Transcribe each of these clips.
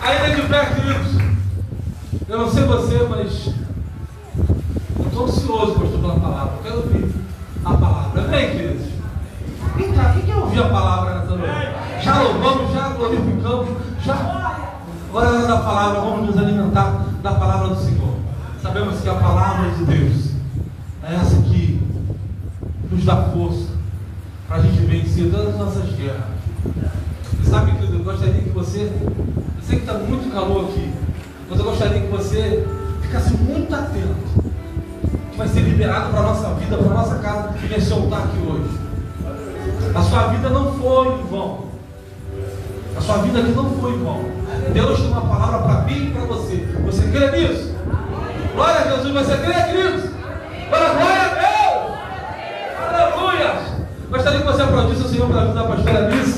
Ainda de pé, queridos. Eu não sei você, mas eu estou ansioso, pastor, pela palavra. Eu quero ouvir a palavra. Amém, queridos? Vem cá, quem quer ouvir a palavra nessa noite? Já louvamos, já glorificamos, já. Agora é hora da palavra, vamos nos alimentar da palavra do Senhor. Sabemos que a palavra de Deus é essa que nos dá força para a gente vencer todas as nossas guerras. E sabe, querido, eu gostaria que você, eu sei que está muito calor aqui, mas eu gostaria que você ficasse muito atento, que vai ser liberado para a nossa vida, para a nossa casa, nesse altar aqui hoje. A sua vida não foi em vão. A sua vida aqui não foi em vão. Deus tem uma palavra para mim e para você. Você crê nisso? Glória a Jesus, você crê, queridos? Glória a Deus! Aleluia! Gostaria que você aplaudisse o Senhor pela vida da pastora Alice.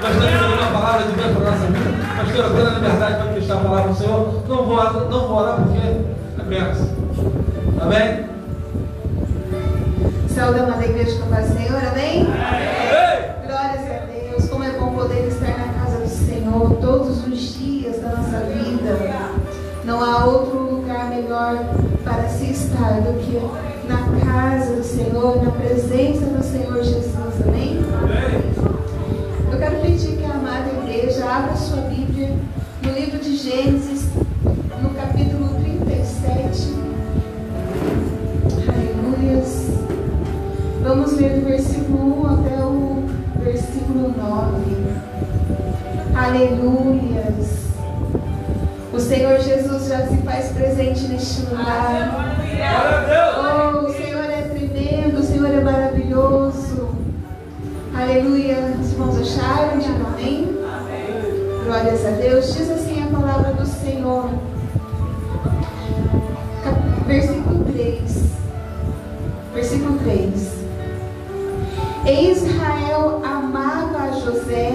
Gostaria de dar uma palavra de Deus para a nossa vida. Pastora, pela liberdade para deixar a palavra do Senhor. Não vou orar porque é bênção. Amém? Saudamos a igreja com a paz do Senhor, amém? Amém! Glórias a Deus, como é bom poder estar na casa do Senhor todos os dias da nossa vida. Não há outro lugar melhor para se estar do que na casa do Senhor, na presença do Senhor Jesus, amém? Eu quero pedir que a amada igreja abra sua Bíblia no livro de Gênesis, no capítulo 37. Aleluias. Vamos ler do versículo 1 até o versículo 9. Aleluias. O Senhor Jesus já se faz presente neste lugar. Oh, o Senhor é tremendo, o Senhor é maravilhoso. Aleluia. Os irmãos acharam? Digam amém. Glórias a Deus. Diz assim a palavra do Senhor. Versículo 3. Versículo 3. E Israel amava a José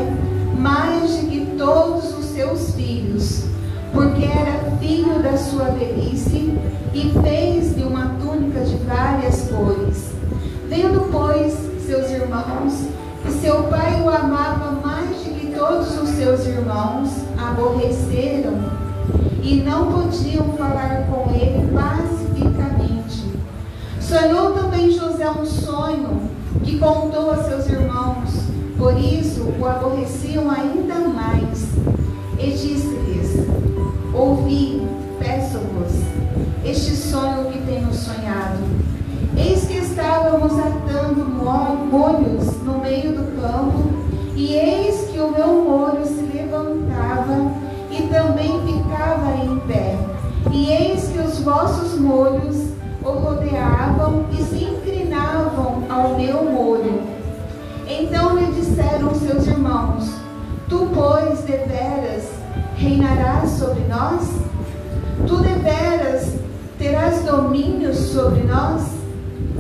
mais de que todos os seus filhos, porque era filho da sua velhice, e fez-lhe uma túnica de várias cores. Vendo, pois, seus irmãos, que seu pai o amava mais de que todos os seus irmãos, aborreceram e não podiam falar com ele pacificamente. Sonhou também José um sonho que contou a seus irmãos, por isso o aborreciam ainda mais. E disse-lhes: ouvi, peço-vos, este sonho que tenho sonhado. Eis que estávamos atando molhos no meio do campo, e eis que o meu molho se levantava e também ficava em pé. E eis que os vossos molhos o rodeavam e se inclinavam ao meu molho. Então lhe disseram seus irmãos: tu, pois, deveras reinarás sobre nós? Tu deveras terás domínio sobre nós?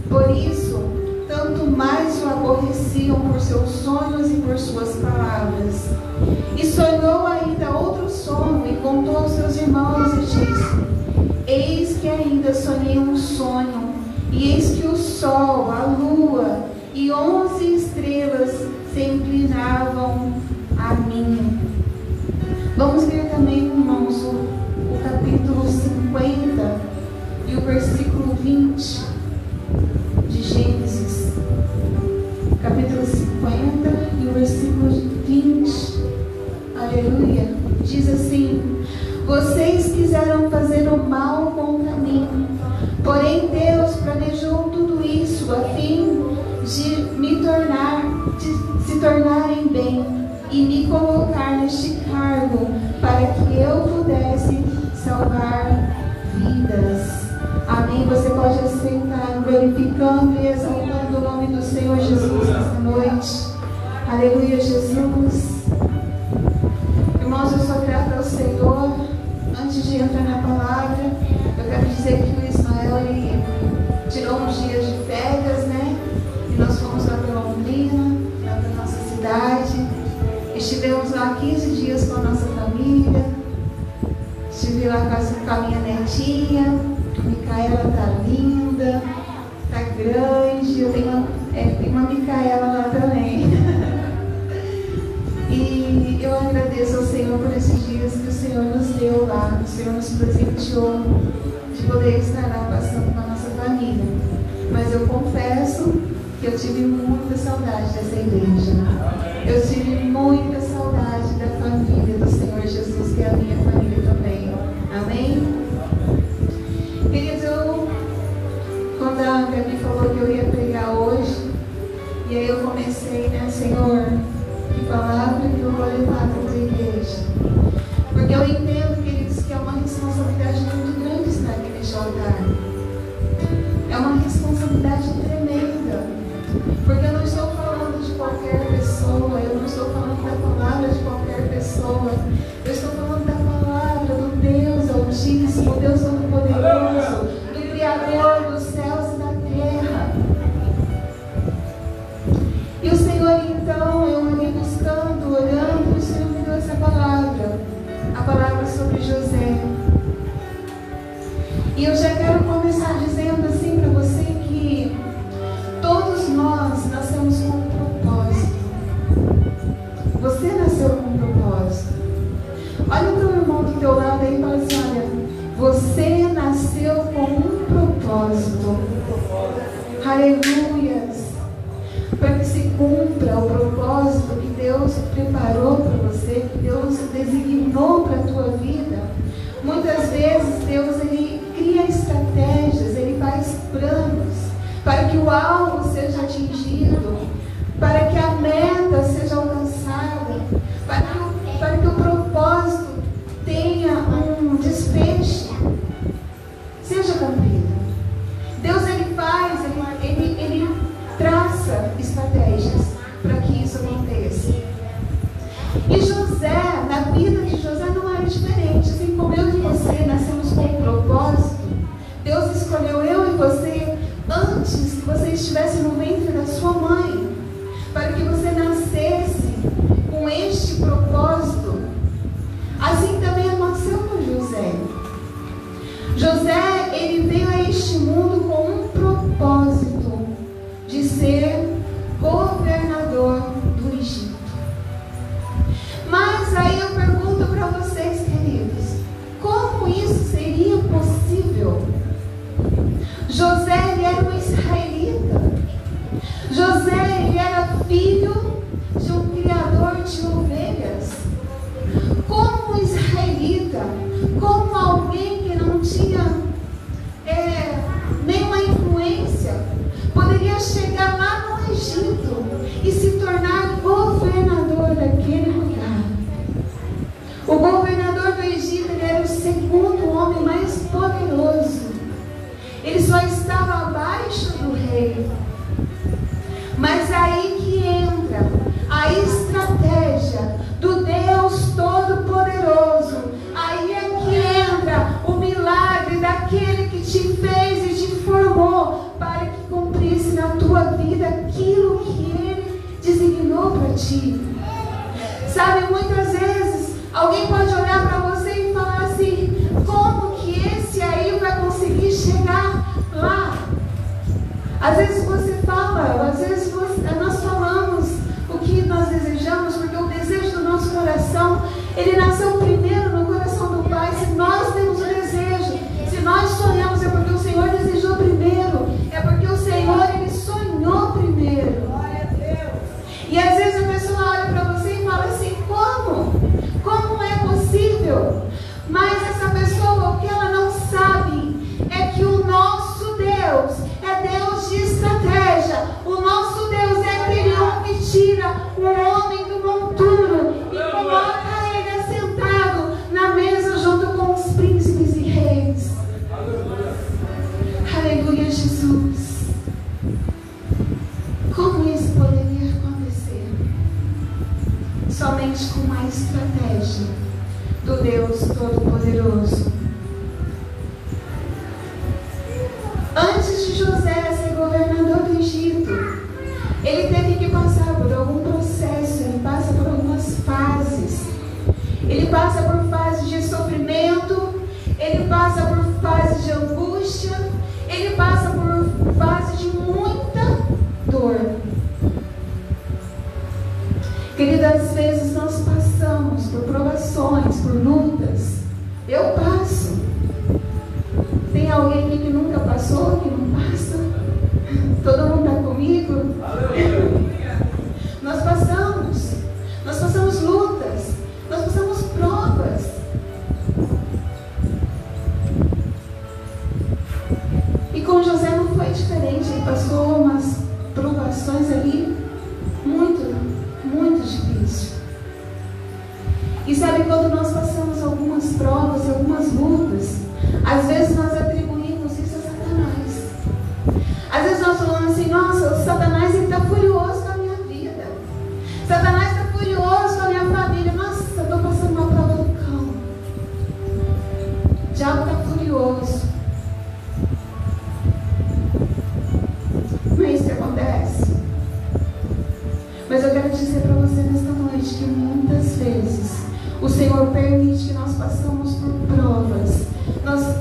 Por isso, tanto mais o aborreciam por seus sonhos e por suas palavras. E sonhou ainda outro sonho e contou aos seus irmãos e disse: eis que ainda sonhei um sonho, e eis que o sol, a lua e 11 estrelas se inclinavam a mim. Vamos ler também, irmãos, o capítulo 50 e o versículo 20 de Gênesis. Capítulo 50 e o versículo 20. Aleluia. Diz assim: vocês quiseram fazer o mal contra mim, porém Deus planejou tudo isso a fim de se tornarem bem e me colocar neste cargo para que eu pudesse salvar vidas. Amém. Você pode aceitar, glorificando e exaltando o nome do Senhor Jesus nesta noite. Aleluia, Jesus. Irmãos, eu sou grata ao Senhor. Antes de entrar na palavra, eu quero dizer que o Ismael, ele tirou uns dias de férias, né? E nós fomos lá para Londrina, lá para nossa cidade. Estivemos lá 15 dias com a nossa família. Estive lá com a minha netinha. A Micaela tá linda, tá grande. Eu tenho uma Micaela lá também. E eu agradeço ao Senhor por esse dia dias que o Senhor nos deu lá, o Senhor nos presenteou de poder estar lá passando com a nossa família. Mas eu confesso que eu tive muita saudade dessa igreja. Eu tive muita saudade da família do Senhor Jesus, que é a minha família também. Amém? Queridos, quando a Gabi falou que eu ia pregar hoje, e aí eu comecei, né, Senhor, que palavra que eu vou levar para a tua igreja? Porque eu entendo, queridos, que é uma responsabilidade muito grande estar aqui neste altar. É uma responsabilidade tremenda. Porque eu não estou falando de qualquer pessoa, eu não estou falando da palavra de qualquer pessoa. Eu estou falando da palavra do Deus Altíssimo, Deus Todo-Poderoso, do Criador dos céus e da terra. E o Senhor, então, eu andei buscando, orando, e o Senhor me deu essa palavra, a palavra sobre José. E eu já quero começar dizendo assim para você que todos nós nascemos com um propósito. Você nasceu com um propósito. Olha o teu irmão do teu lado aí e fala assim, olha, você nasceu com um propósito. Aleluias. Para que se cumpra o propósito que Deus preparou para você, que Deus designou para a tua vida. Muitas vezes Deus ele cria estratégias, ele faz planos para que o alvo seja atingido, para que a meta seja alcançada, para que o propósito tenha um desfecho, seja cumprido. Deus ele faz, ele traça estratégias para que isso aconteça. E José, na vida de José não era diferente, assim como eu e você nascemos com um propósito. Deus escolheu eu e você antes que você estivesse no ventre da sua mãe, para que você nascesse com este propósito. Assim também aconteceu com José. José, ele veio a este mundo com um propósito de ser governador do Egito. Mas aí eu pergunto para vocês, queridos, como isso seria possível? José, ele era um israelita. José, ele era filho de um criador de ovelhas. Como um israelita, como alguém que não tinha nenhuma influência, poderia chegar lá no Egito e se tornar governador daquele lugar. O governador do Egito, ele era o segundo homem mais poderoso. Ele só estava abaixo do rei. Mas aí que entra a estratégia do Deus Todo-Poderoso. Aí é que entra o milagre daquele que te fez e te formou para que cumprisse na tua vida aquilo que Ele designou para ti. Sabe, muitas vezes alguém pode olhar para você e falar assim, como que esse aí vai conseguir chegar lá? Às vezes você fala, às vezes nós falamos o que nós desejamos, porque o desejo do nosso coração, ele nasceu primeiro no coração do Pai. Se nós temos o desejo, se nós sonhamos, é porque o Senhor desejou primeiro, é porque o Senhor, ele sonhou primeiro. E às vezes a pessoa olha para você e fala assim, como é possível? Mas essa pessoa, o que ela não sabe é que o nosso Deus é Deus de estratégia. O nosso Deus é aquele homem que tira o homem do monturo e coloca ele assentado na mesa junto com os príncipes e reis. Aleluia, Jesus. Como isso poderia acontecer? Somente com uma estratégia do Deus Todo-Poderoso. Antes de José ser governador do Egito, ele teve que passar por algum processo, ele passa por algumas fases. Ele passa por fases de sofrimento, ele passa por fases de angústia, ele passa por fases de muita dor. Queridas, às vezes nós passamos por provações, por lutas. Eu passo. Tem alguém aqui que nunca passou, que não passa? Todo mundo está comigo? Nós passamos lutas, nós passamos provas. E com José não foi diferente, ele passou umas provações ali muito, muito difíceis. E sabe, quando nós passamos algumas provas e algumas lutas, às vezes nós atribuímos isso a Satanás. Às vezes nós falamos assim: nossa, o Satanás está furioso com a minha vida. Satanás está furioso com a minha família. Nossa, eu estou passando uma prova do cão. O diabo está furioso. Não é isso que acontece? Mas eu quero dizer para você nesta noite que muitas vezes o Senhor permite que nós passamos por provas.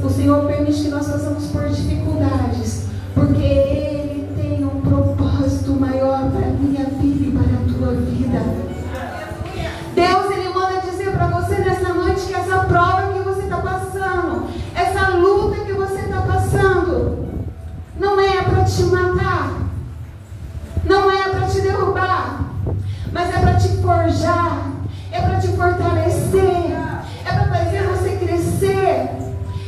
O Senhor permite que nós passamos por dificuldades, porque Ele tem um propósito maior para a minha vida e para a tua vida. Deus, Ele manda dizer para você nessa noite que essa prova que você está passando, essa luta que você está passando, não é para te matar, não é para te derrubar, mas é para te forjar, é para te fortalecer, é para fazer você crescer.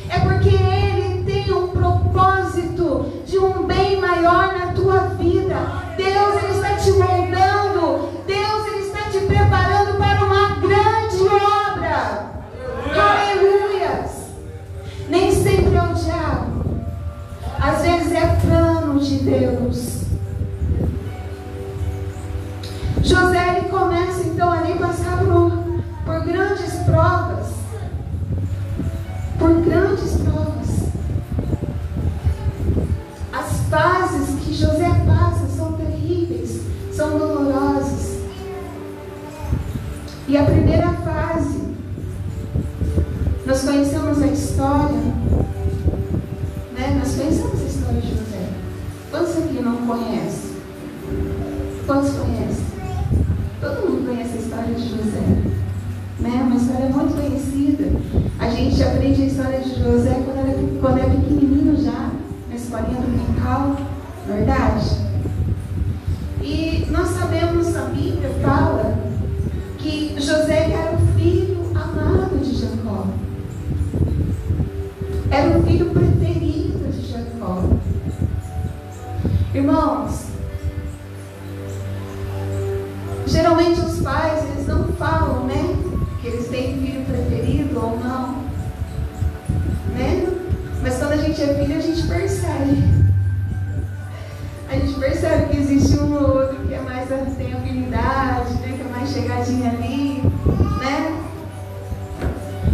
É porque Ele tem um propósito de um bem maior na tua vida. Deus, Ele está te moldando. Deus, Ele está te preparando para uma grande obra. Aleluias! Nem sempre é o diabo. Às vezes é plano de Deus. José, ele começa então ali a passar por grandes provas. Por grandes provas. As fases que José passa são terríveis, são dolorosas. E a primeira fase, nós conhecemos a história, né? Nós conhecemos a história de José. Quantos aqui não conhecem? Quantos conhecem? Todo mundo conhece a história de José, né? Uma história muito conhecida. A gente aprende a história de José quando é pequenininho já, na escolinha dominical, verdade? E nós sabemos, a Bíblia fala que José era o filho amado de Jacó. Era o filho preferido de Jacó. Irmãos, geralmente os pais, eles não falam, né, que eles têm filho preferido ou não, né? Mas quando a gente é filho, a gente percebe. A gente percebe que existe um ou outro que é mais, tem afinidade, né, que é mais chegadinho ali, né?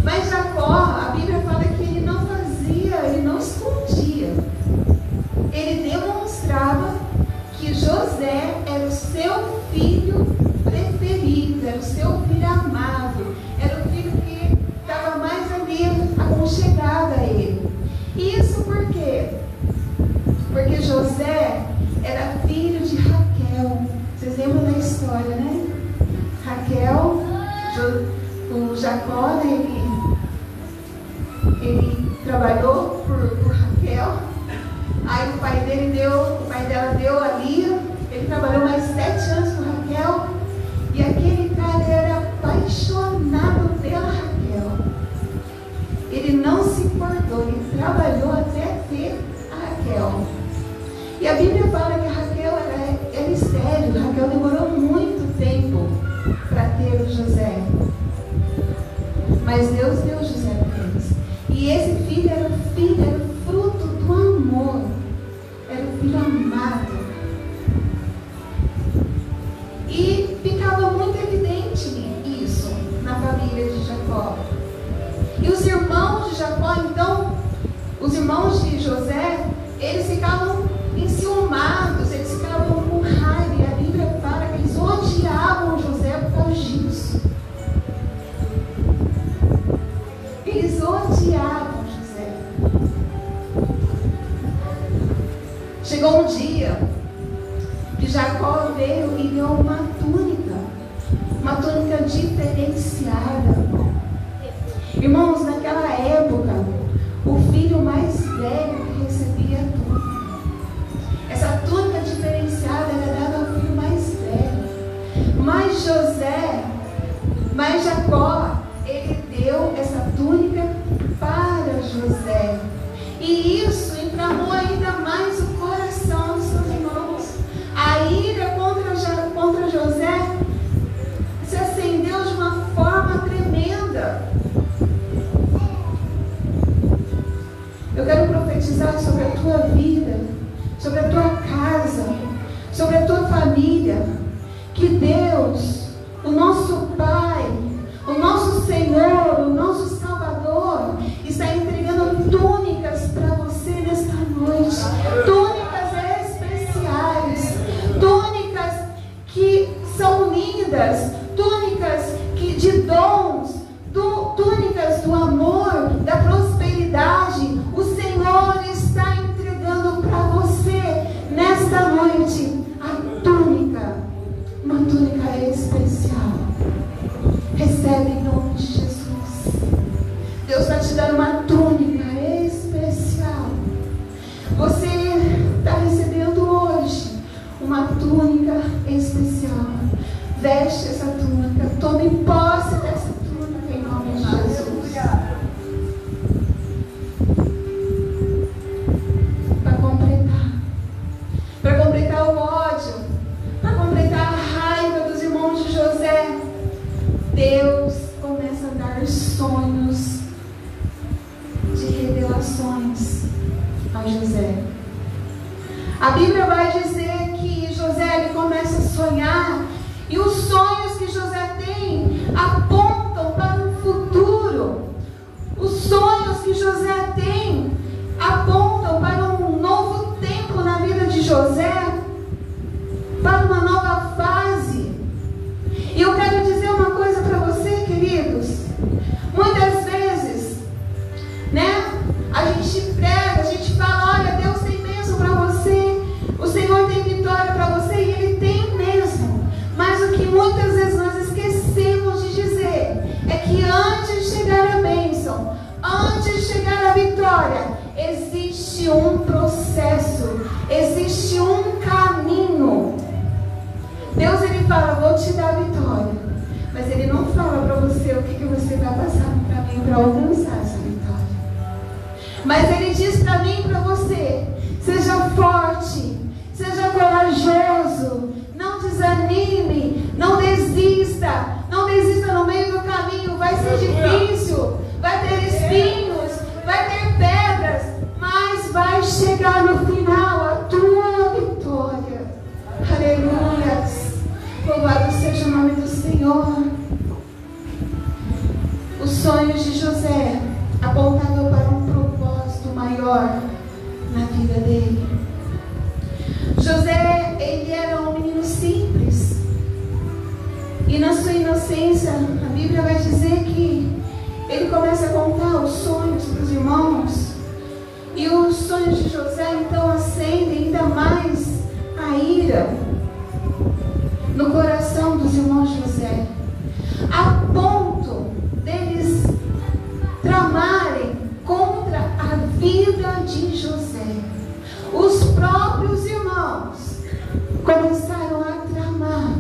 Mas Jacó, a Bíblia fala que ele não fazia, ele não escondia. Ele demonstrava que José era o seu filho preferido, era o seu filho amado, era o filho que estava mais ali aconchegado a ele. Isso por quê? Porque José era filho de Raquel. Vocês lembram da história, né? Raquel, o Jacó, né, ele trabalhou por Raquel. Aí o pai dela deu a Lia. Ele trabalhou mais 7 anos com Raquel. E aquele cara era apaixonado pela Raquel. Ele não se importou, ele trabalhou até ter a Raquel. E a Bíblia fala que a Raquel era estéril. Raquel demorou muito tempo para ter o José. Mas Deus deu José para eles. E esse filho era o fruto do amor. Era o filho amado. E ficava muito evidente isso na família de Jacó. E os irmãos de Jacó, então, os irmãos de José, eles ficavam enciumados, eles ficavam com raiva. E a Bíblia fala que eles odiavam José por causa disso. Eles odiavam José. Chegou um dia que Jacó veio e deu uma túnica túnica diferenciada. Irmãos, naquela época, o filho mais velho que recebia a túnica. Essa túnica diferenciada era dada ao filho mais velho. Mas Jacó, ele deu essa túnica para José. E isso inflamou ainda mais o coração dos seus irmãos. A ira contra José se acendeu de uma forma tremenda. Eu quero profetizar sobre a tua vida, sobre a tua casa, sobre a tua família, que Deus, o nosso Pai, o nosso Senhor, o nosso Salvador, está entregando túnicas para você nesta noite. Túnicas especiais, túnicas que são lindas, túnicas de dons, túnicas do amor, da prosperidade. O Senhor está entregando para você nesta noite a túnica, uma túnica especial. Recebe em nome de Jesus. Deus está te dando uma túnica especial. Você está recebendo hoje uma túnica especial. Veste essa túnica, tome posse dessa túnica em nome de Jesus. Para completar o ódio, para completar a raiva dos irmãos de José, Deus começa a dar sonhos de revelações a José. A Bíblia vai dizer que José ele começa a sonhar, e os sonhos que José tem apontam para o futuro. Os sonhos que José tem apontam para um novo tempo na vida de José, para uma nova fase. E eu quero dizer uma coisa para você, queridos. Muitas vezes, a gente prega, a gente fala, olha, Deus tem bênção para você, o Senhor tem vitória para você, e Ele tem mesmo. Mas o que muitas vezes nós esquecemos de dizer é que antes de chegar a bênção, antes de chegar a vitória, existe um processo, existe um caminho. Deus ele fala, vou te dar a vitória, mas Ele não fala para você o que você vai passar no caminho para alcançar essa vitória. Mas Ele diz para mim e para você, seja forte, seja corajoso, não desanime, não desista no meio do caminho. Vai ser difícil, vai ter espinhos, vai ter pedras, mas vai chegar no final a tua vitória. Aleluias, louvado seja o nome do Senhor. Os sonhos de José apontavam para um propósito maior na vida dele. José, ele era um menino simples, e na sua inocência, a Bíblia vai dizer que ele começa a contar os sonhos para os irmãos, e os sonhos de José então acendem ainda mais a ira no coração dos irmãos de José, a ponto deles tramarem contra a vida de José. Os próprios irmãos começaram a tramar,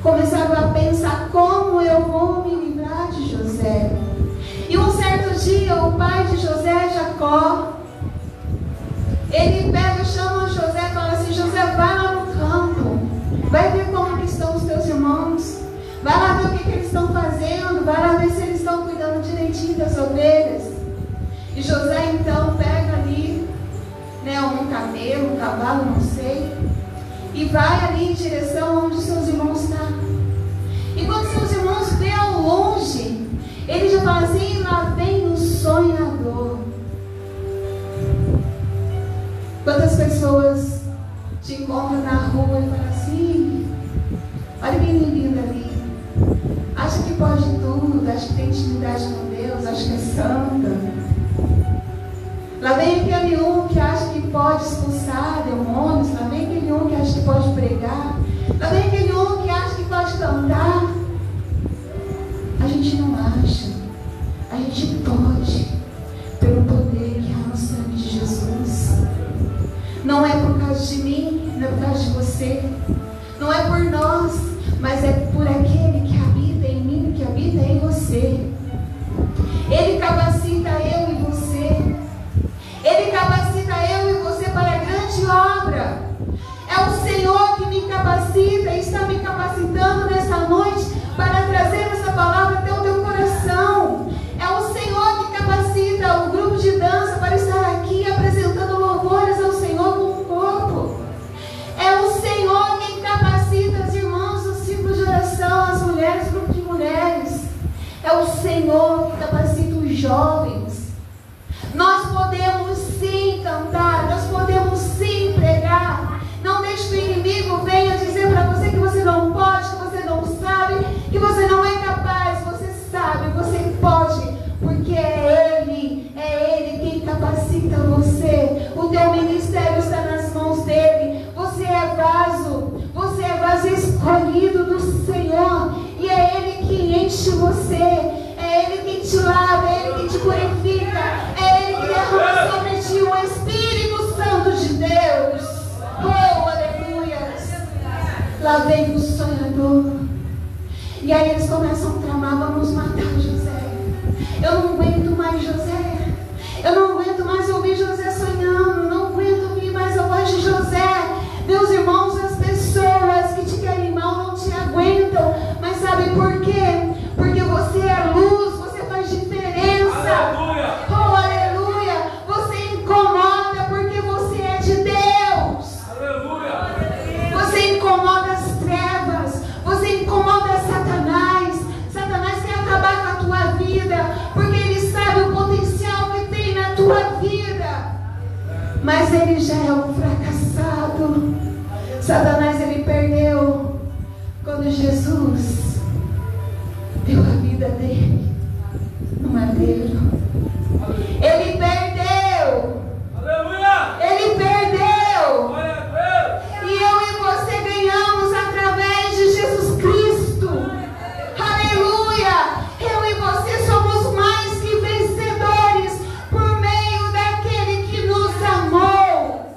começaram a pensar, como eu vou me livrar de José? E um certo dia o pai de José, Jacó, ele pega, chama José e fala assim, José, vai lá no campo, vai ver como estão os teus irmãos, vai lá ver o que eles estão fazendo, vai lá ver se eles estão cuidando direitinho das ovelhas. E José então pega ali, um camelo, um cavalo, não sei, e vai ali em direção onde seus irmãos estão. E quando seus irmãos vê ao longe, ele já fala assim, lá vem o sonhador. Quantas pessoas te encontram na rua e falam assim, olha que lindo ali, acha que pode tudo, acha que tem intimidade com Deus, acha que é santa. Lá vem aquele um que acha que pode expulsar demônios, lá vem aquele um que acha que pode pregar, lá vem aquele um que acha que pode cantar. gente não acha. A gente pode, pelo poder que há no sangue de Jesus. Não é por causa de mim, não é por causa de você, não é por nós, mas é por aquele que habita em mim, que habita em você. Ele capacita eu e você. Ele capacita eu e você para a grande obra. É o Senhor que me capacita e está me capacitando nessa noite para trazer essa palavra até o teu coração. É o Senhor que capacita o grupo de dança para estar aqui apresentando louvores ao Senhor com o corpo. É o Senhor quem capacita os irmãos do círculo de oração, as mulheres, grupo de mulheres. É o Senhor que capacita os jovens. Nós podemos sim cantar, nós podemos sim pregar. Não deixe que o inimigo venha dizer para você que você não pode, que você não sabe, que você não é capaz. Você sabe, você pode, porque é Ele quem capacita você. O teu ministério está nas mãos dEle. Você é vaso escolhido do Senhor, e é Ele que enche você, é Ele quem te lava, é Ele quem te purifica, é Ele que derrama sobre ti o Espírito Santo de Deus. Oh, aleluia! Lá vem o sonhador. E aí eles começam a tramar: vamos matar José. Eu não aguento mais José. Eu não aguento mais ouvir José sonhando. Não aguento ouvir mais a voz de José. Meus irmãos, as pessoas que te querem mal não te aguentam. Mas sabe por quê? Porque você é luz, você faz diferença. Aleluia! Oh, aleluia! Você incomoda porque você é de Deus. Aleluia! Você incomoda as trevas. Você incomoda Satanás. Satanás quer acabar com a tua vida, porque ele sabe o potencial que tem na tua vida. Mas ele já é um fracassado. Satanás, ele perdeu quando Jesus deu a vida dele no madeiro. Ele perdeu. Aleluia! Ele perdeu. Glória a Deus! E eu e você ganhamos através de Jesus Cristo. Aleluia! Eu e você somos mais que vencedores por meio daquele que nos amou.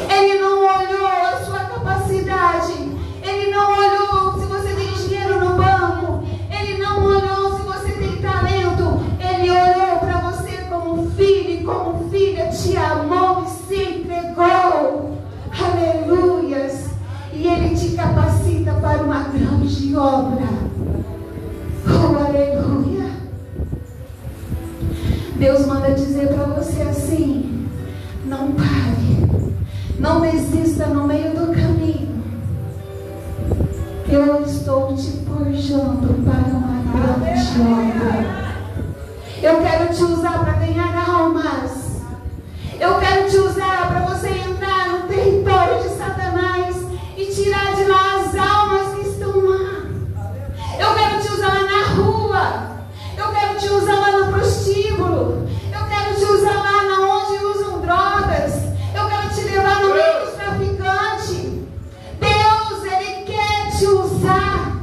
Ele não olhou a sua capacidade. Ele não olhou se você tem dinheiro no banco. Ele não olhou se você tem talento. Ele olhou para você como filho e como filha. Te amou e se entregou. Aleluias. E Ele te capacita para uma grande obra. Oh, aleluia. Deus manda dizer para você assim: não pare, não desista no meio do caminho. Eu estou te forjando para uma grande obra. Eu quero te usar para ganhar almas. Eu quero te usar para você entrar no território de Satanás e tirar de lá as almas que estão lá. Eu quero te usar lá na rua. Eu quero te usar lá no prostíbulo. Eu quero te usar lá na onde usam drogas. Eu quero te levar no meio dos traficantes. Deus, Ele quer te usar.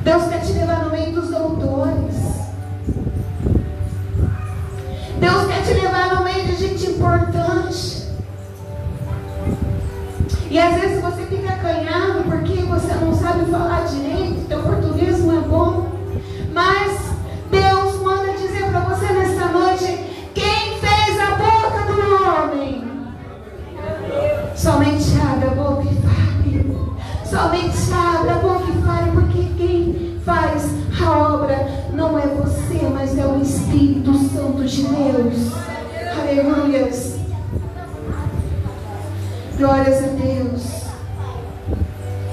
Deus quer te levar no meio dos doutores. Deus quer te levar no meio de gente importante. E às vezes você fica acanhado porque você não sabe falar direito, teu português não é bom. Mas Deus manda dizer para você nessa noite: quem fez a boca do homem? Somente abra a boca e fale. Somente abra a boca e fale, porque quem faz a obra não é você, mas é o Espírito Santo de Deus. Aleluias. Glórias a Deus.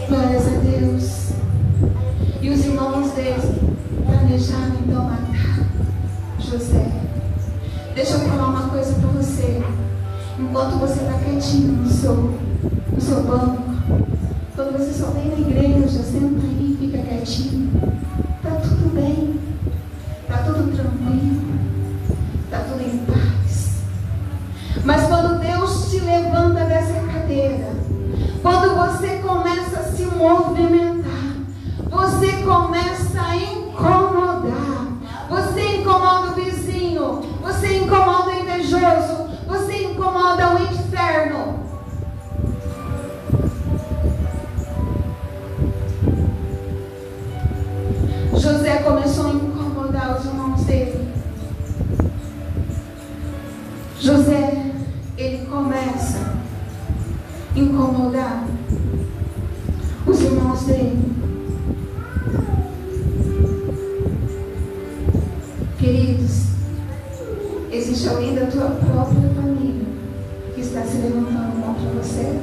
Glórias a Deus. E os irmãos deles planejaram então matar José. Deixa eu falar uma coisa para você. Enquanto você está quietinho no seu banco, quando você só vem na igreja, senta aí e fica quietinho, está tudo bem, está tudo tranquilo, está tudo em paz. Mas quando Deus te levanta dessa cadeira, quando você começa a se movimentar, você começa a irmãos dele. José, ele começa a incomodar os irmãos dele. Queridos, existe alguém da tua própria família que está se levantando contra você?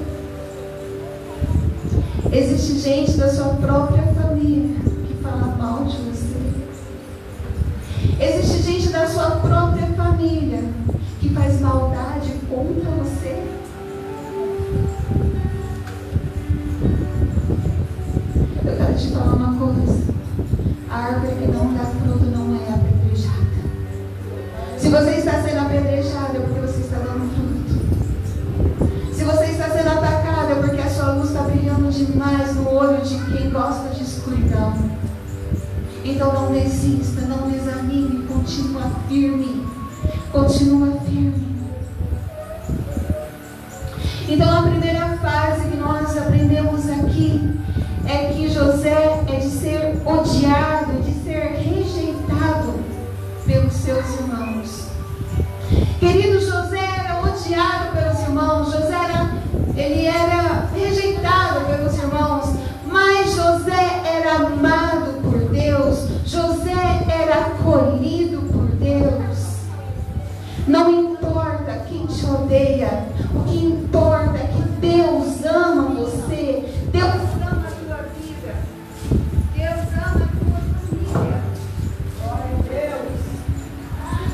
Existe gente da sua própria família que fala mal de você? Existe gente da sua própria família que faz maldade contra você? Eu quero te falar uma coisa: a árvore que não dá fruto não é apedrejada. Se você está sendo apedrejado é porque você está dando fruto. Se você está sendo atacado é porque a sua luz está brilhando demais no olho de quem gosta de escuridão. Então não desista, não desanime, continua firme. Continua firme. Então a primeira fase que nós aprendemos aqui é que José é de ser odiado, de ser rejeitado pelos seus irmãos. Querido, José era odiado pelos irmãos, ele era rejeitado pelos irmãos, mas José era amado por Deus, José era acolhido por Deus. Não importa quem te odeia, o que importa é que Deus ama você, Deus ama a tua vida, Deus ama a tua família. Glória a Deus.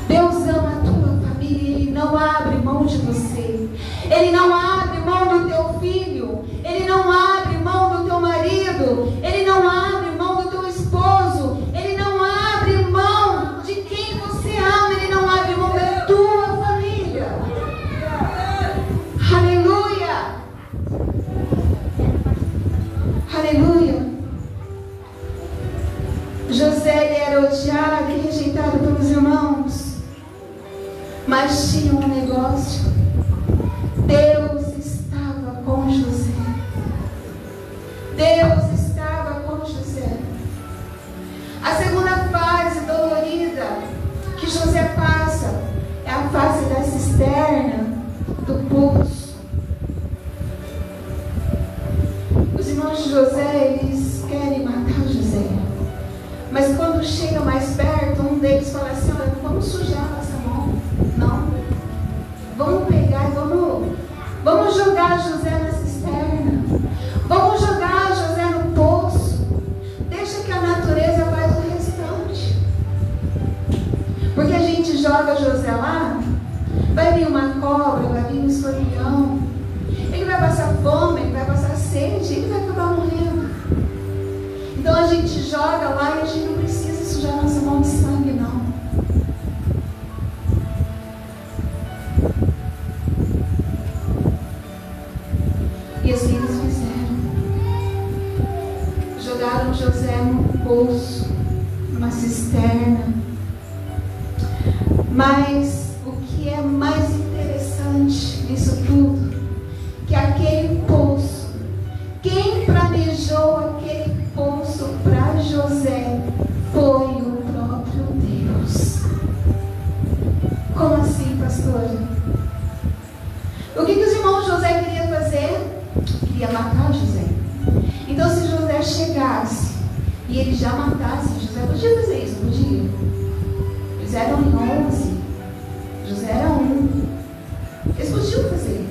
Deus ama a tua família, Ele não abre mão de você, Ele não abre mão do teu filho, Ele não abre mão do teu marido, Ele não abre mão do teu esposo, Ele não abre mão de quem você ama, Ele não abre mão da tua família. Aleluia! Aleluia! José, ele era odiado e rejeitado pelos irmãos, mas tinha um negócio: Deus estava com José. Deus estava com José. A segunda fase dolorida que José passa é a fase da cisterna, do poço. Os irmãos de José, eles querem matar José, mas quando chega mais perto, um deles fala assim: olha, vamos sujar nossa mão. Não, vamos pegar e vamos jogar José na cisterna, vamos jogar José no poço, deixa que a natureza faz o restante. Porque a gente joga José lá, vai vir uma cobra, vai vir um escorpião, ele vai passar fome, ele vai passar sede, ele vai acabar morrendo. Então a gente joga lá e a gente não precisa sujar nossa mão de sangue, não. E assim eles fizeram. Jogaram José num poço, numa cisterna. Mas o que é mais interessante nisso tudo, que aquele poço, quem planejou aquele poço para José foi o próprio Deus. Como assim, pastora? O que os irmãos de José queriam fazer? Queria matar José. Então se José chegasse e ele já matasse, José podia fazer isso, podia. Eles eram 11, José era 1. Eles podiam fazer.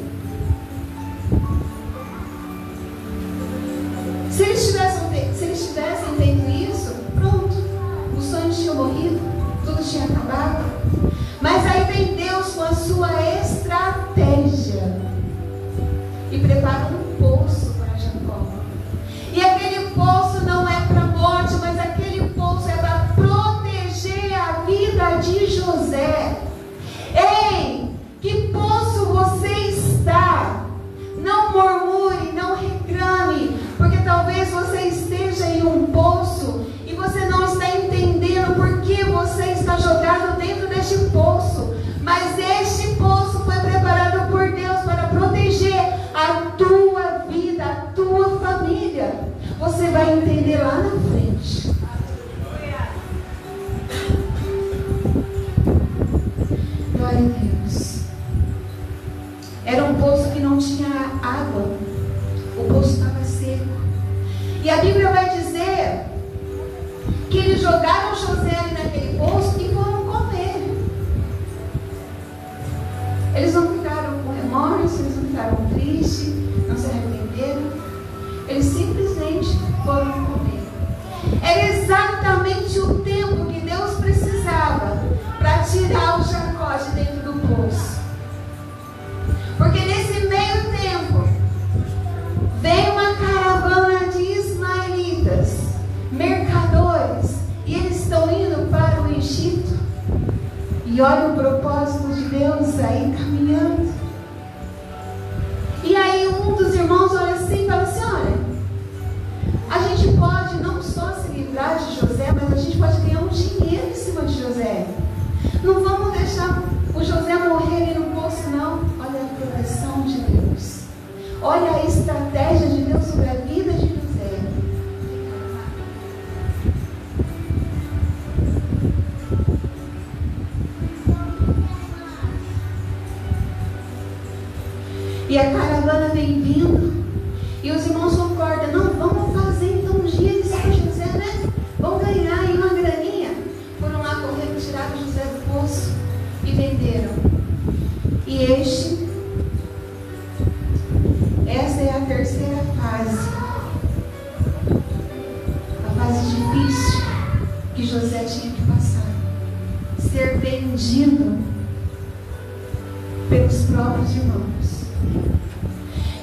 Se eles tivessem feito isso, pronto, o sonho tinha morrido, tudo tinha acabado. Mas aí vem Deus com a sua estratégia e prepara um poço para Jacó. E aquele poço não é para a morte, mas aquele poço é para Glória a Deus. Era um poço que não tinha água. O poço estava seco. E a Bíblia vai dizer que eles jogaram José ali naquele poço e foram comer. Eles não ficaram com remorso, eles não ficaram tristes, não se arrependeram. Eles simplesmente foram comer. Era exatamente o tempo que Deus precisava para tirar o Jacó de dentro do poço. Porque nesse meio tempo veio uma caravana de ismaelitas, mercadores, e eles estão indo para o Egito. E olha o propósito de Deus aí caminhando. E aí um dos irmãos olha assim e fala assim: olha, a gente pode não só se livrar de José, mas a gente pode ganhar um dinheiro em cima de José. Não vamos deixar o José morrer ali no poço, não. Olha a proteção de Deus. Olha a estratégia de Deus sobre a vida de José. E a caravana vem vindo. E os irmãos concordam: não, vamos fazer então um dia de São José, né? Vamos ganhar aí uma graninha. Foram lá correndo, tiraram José do poço e venderam. E essa é a terceira fase. A fase difícil que José tinha que passar. Ser vendido pelos próprios irmãos.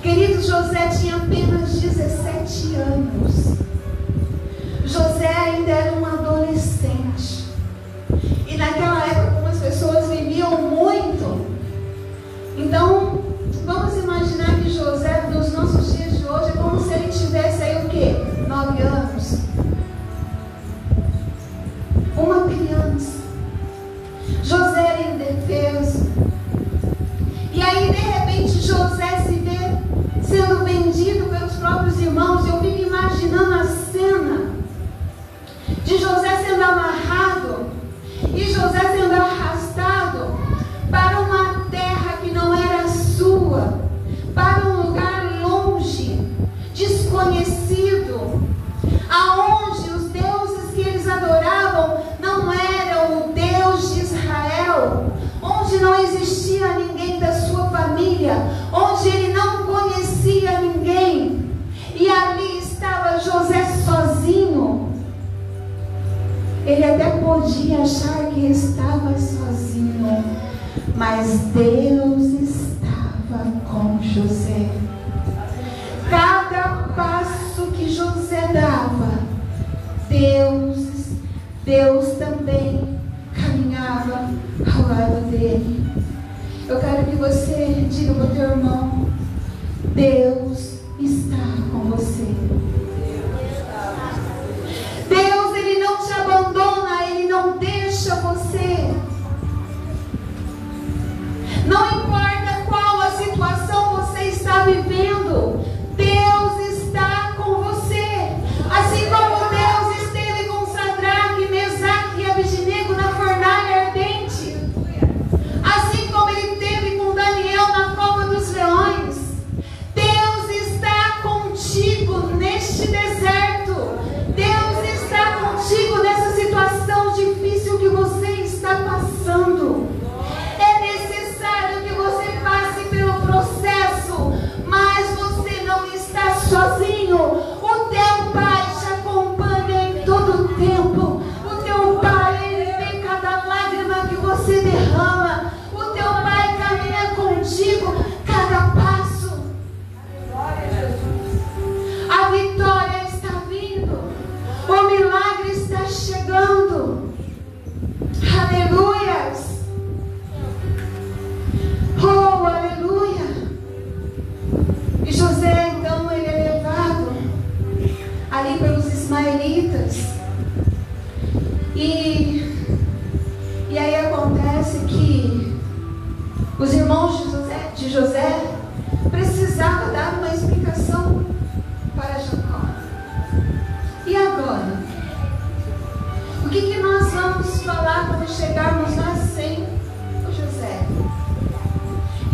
Queridos, José tinha apenas 17 anos. José ainda era um adolescente. E naquela época, como as pessoas viviam muito, então vamos imaginar que José, nos nossos dias de hoje, é como se ele tivesse aí o quê? 9 anos. Uma criança. José era indefeso. E aí, de repente, José se vê sendo vendido pelos próprios irmãos. Eu fico imaginando a cena de José sendo amarrado e José sendo arrastado para uma terra que não era sua, para um lugar longe, desconhecido, aonde os deuses que eles adoravam não eram o Deus de Israel, onde não existia ninguém da sua família, onde ele não conhecia ninguém, e ali estava José sozinho. Ele até podia achar que estava sozinho, mas Deus estava com José. Cada passo que José dava, Deus também caminhava ao lado dele. Eu quero que você diga para o teu irmão: Deus está com você. Deus, Ele não te abandona, Ele não deixa você. Não importa qual a situação você está vivendo, Deus está com você. Assim como Deus esteve com Sadraque, Mesaque e Abednego na fornalha ardente, assim como Ele esteve com Daniel na cova dos leões, Deus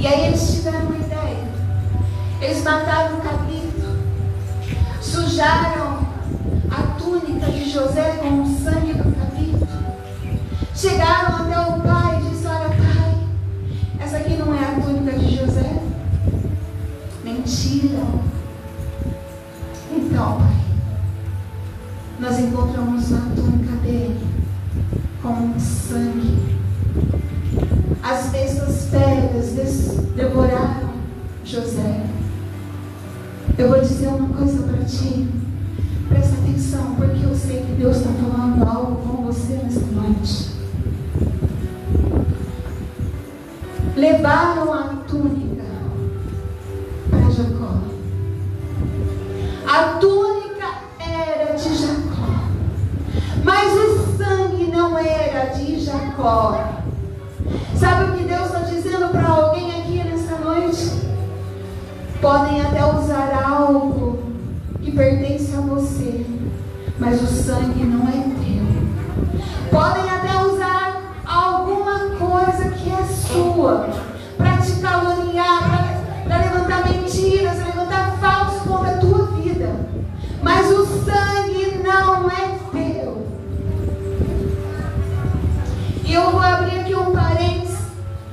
aí eles tiveram uma ideia. Eles mataram o cabrito, sujaram a túnica de José com o sangue do cabrito. Chegaram até o pai e disseram: olha, pai, essa aqui não é a túnica de José? Mentira. Então, pai, nós encontramos na túnica dele com sangue. As bestas férias devoraram José. Eu vou dizer uma coisa para ti. Presta atenção, porque eu sei que Deus está falando algo com você nesta noite. Levaram a túnica para Jacó. A túnica era de Jacó, mas o sangue não era de Jacó. Sabe o que Deus está dizendo para alguém aqui nessa noite? Podem até usar algo que pertence a você, mas o sangue não é teu. Podem até usar alguma coisa que é sua para te caluniar, para levantar mentiras, levantar falsos contra a tua vida, mas o sangue não é teu. E eu vou abrir aqui um parênteses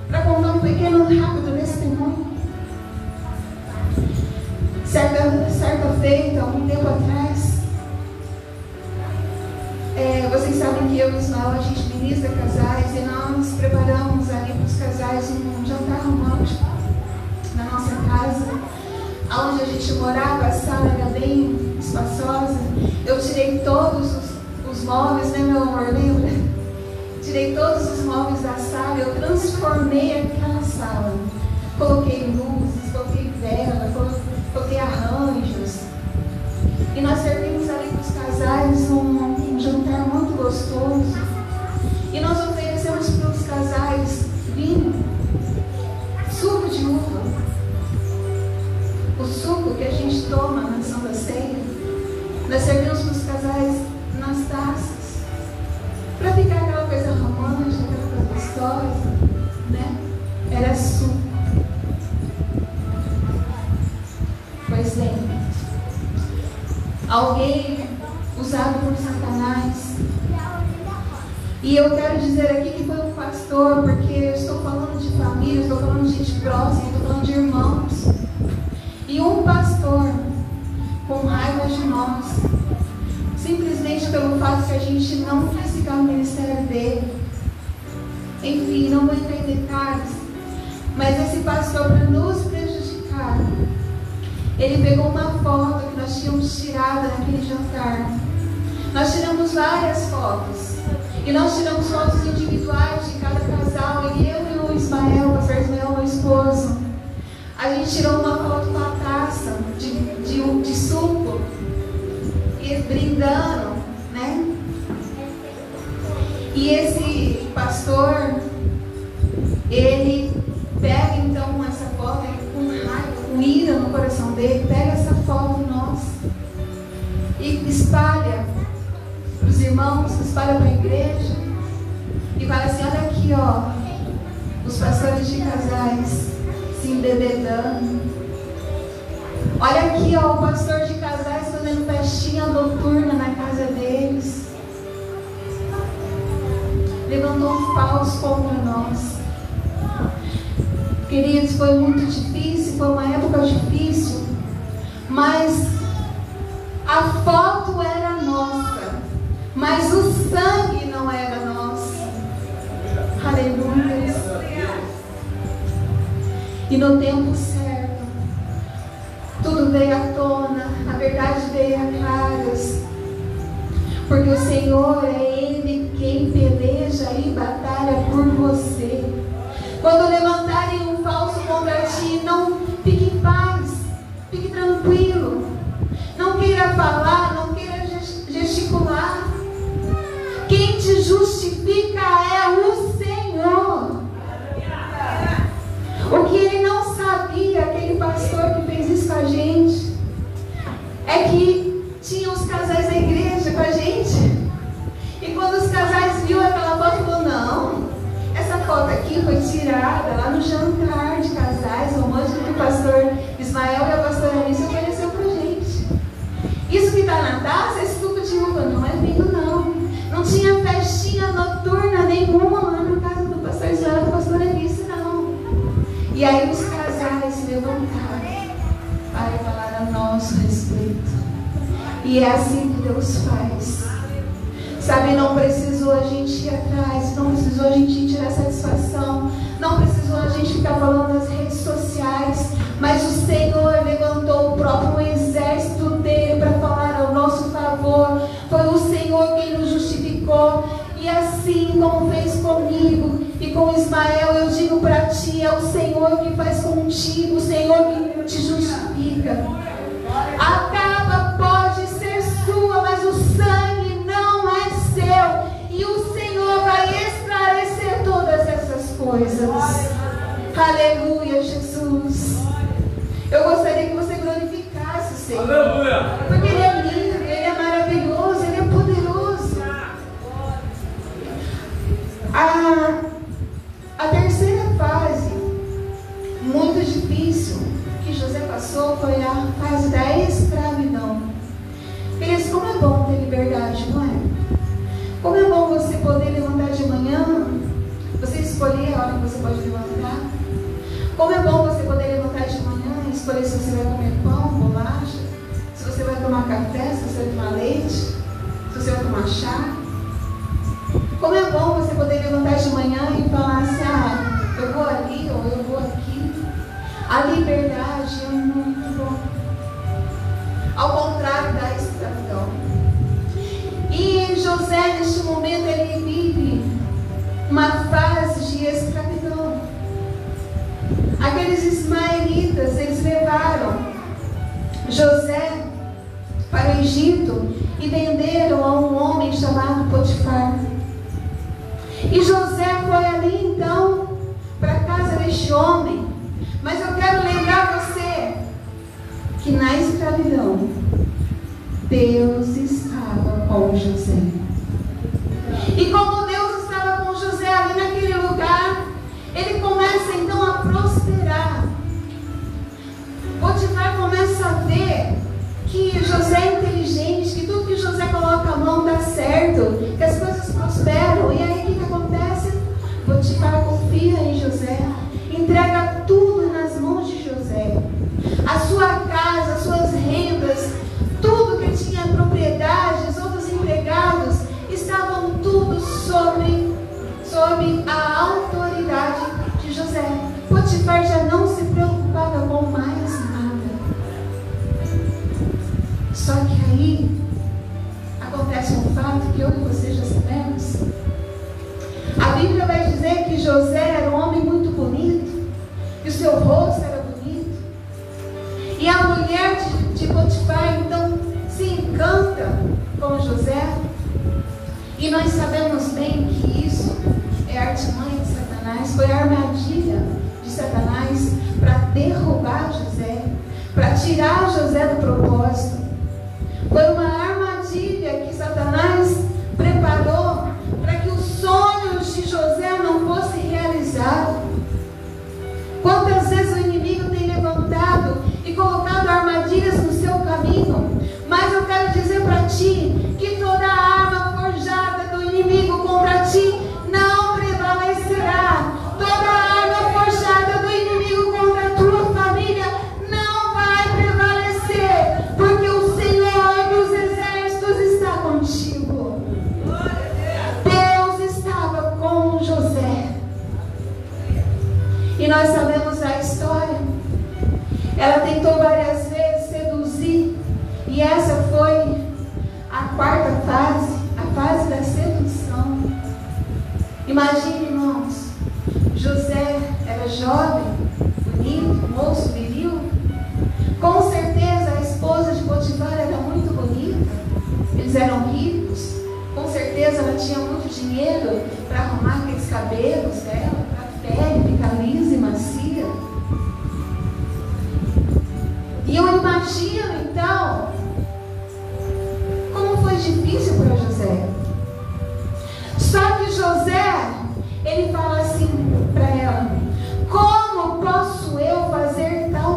para contar um pequeno rápido testemunho. Certa feita, um tempo atrás, vocês sabem que eu e Ismael, a gente ministra casais e nós preparamos ali para os casais um jantar romântico na nossa casa, onde a gente morava. A sala era bem espaçosa. Eu tirei todos os móveis, né, meu amor, lembra? Tirei todos os móveis da sala, eu transformei aquela sala. Coloquei luzes, coloquei vela, coloquei arranjos. E nós servimos ali para os casais um jantar muito gostoso. E nós oferecemos para os casais vinho, suco de uva. O suco que a gente toma na Santa Ceia, nós servimos para os casais nas taças. Para ficar aquela coisa romântica, aquela coisa gostosa, né? Era suco. Pois bem, alguém usado por Satanás. E eu quero dizer aqui que foi um pastor, porque eu estou falando de família, estou falando de gente próxima, estou falando de irmãos. E um pastor, com raiva de nós, simplesmente pelo fato que a gente não quis ficar no ministério dele. Enfim, não vou entrar em detalhes, mas esse pastor, para nos prejudicar, ele pegou uma foto que nós tínhamos tirado naquele jantar. Nós tiramos várias fotos. E nós tiramos fotos individuais de cada casal. E eu e o Ismael, o pastor Ismael, meu esposo, a gente tirou uma foto com a taça de suco e brindando, né? E esse pastor, ele pega então essa foto com raiva, com ira no coração dele, pega essa foto nossa e espalha para os irmãos, espalha para a igreja e fala assim: olha aqui, ó, os pastores de casais se embebedando. Olha aqui, ó, o pastor de casais fazendo festinha noturna na casa deles. Levantou um falso contra nós. Queridos, foi muito difícil, foi uma época difícil, mas a foto era nossa, mas o sangue não era nosso. Aleluia. E no tempo certo, tudo veio à tona, a verdade veio a claras, porque o Senhor é Ele quem peleja e batalha por você. Quando levantarem um falso contra ti, não fique em paz, fique tranquilo, não queira falar, não queira gesticular. Quem te justifica é o Senhor. O que ele não sabia, aquele pastor que fez isso com a gente, é que tinha os casais da igreja com a gente. E quando os casais viram aquela foto, falou: não, essa foto aqui foi tirada lá no jantar de casais. o pastor Ismael e a pastora Alice ofereceu pra gente. Isso que está na taça é suco de uva, não é vinho não. Não tinha festinha noturna nenhuma lá na casa do pastor Ismael e da pastora Alice, não. E aí os casais se levantaram para falar a nosso respeito. E é assim que Deus faz. Sabe, não precisou a gente ir atrás, não precisou a gente tirar satisfação, não precisou a gente ficar falando nas redes sociais, mas o Senhor levantou o próprio exército dele para falar ao nosso favor. Foi o Senhor quem nos justificou. E assim como fez comigo e com Ismael, eu digo para ti, é o Senhor que faz contigo, o Senhor que te justifica. A capa pode ser sua, mas o sangue não é seu. E o Senhor vai esclarecer todas essas coisas. Aleluia, Jesus. Eu gostaria que você glorificasse o Senhor. Aleluia. Porque Ele é lindo, Ele é maravilhoso, Ele é poderoso. A terceira fase, muito difícil, que José passou foi a fase da escravidão. Queridos, como é bom ter liberdade, não é? Como é bom você poder levantar de manhã, você escolher a hora que você pode levantar. Como é bom você poder levantar de manhã e escolher se você vai comer pão, bolacha, se você vai tomar café, se você vai tomar leite, se você vai tomar chá. Como é bom você poder levantar de manhã e falar assim, eu vou ali ou eu vou aqui. A liberdade é muito bom. Ao contrário da escravidão. E José, neste momento, ele vive uma fase de escravidão. Aqueles ismaelitas, eles levaram José para o Egito e venderam a um homem chamado Potifar. E José foi ali então para a casa deste homem. Mas eu quero lembrar você que na escravidão Deus estava com José. E como Deus estava com José ali naquele lugar, ele começa então a prosperar. Potifar começa a ver que José é inteligente, que tudo que José coloca a mão dá certo, que as coisas prosperam. E aí o que acontece? Potifar confia em José, entrega tudo nas mãos de José. A sua casa, as suas rendas, tudo que tinha propriedades, outros empregados, estavam tudo sob a autoridade de José. Potifar já não se preocupava com mais nada. Só que aí acontece um fato que eu e você já sabemos. A Bíblia vai dizer que José era um homem muito bonito, que o seu rosto era bonito. E a mulher de Potifar então se encanta com José. E nós sabemos bem que isso é a artimanha de Satanás, foi a armadilha de Satanás para derrubar José, para tirar José do propósito. Foi uma armadilha que Satanás preparou para que os sonhos de José não fossem realizados. Quantas vezes o inimigo tem levantado e colocado armadilhas no seu caminho? Mas eu quero dizer para ti que toda arma forjada do inimigo contra ti não prevalecerá. Toda arma forjada do inimigo contra a tua família não vai prevalecer, porque o Senhor dos Exércitos está contigo. Deus estava com José. E nós sabemos a história. Ela tentou várias vezes seduzir, e essa foi a quarta fase, a fase da sedução. Imagine, irmãos, José era jovem, bonito, moço, viril. Com certeza a esposa de Potifar era muito bonita. Eles eram ricos. Com certeza ela tinha muito dinheiro para arrumar aqueles cabelos dela, para a pele ficar lisa e macia. E eu imagino então como foi difícil para José. Só que José, ele fala assim para ela: como posso eu fazer tal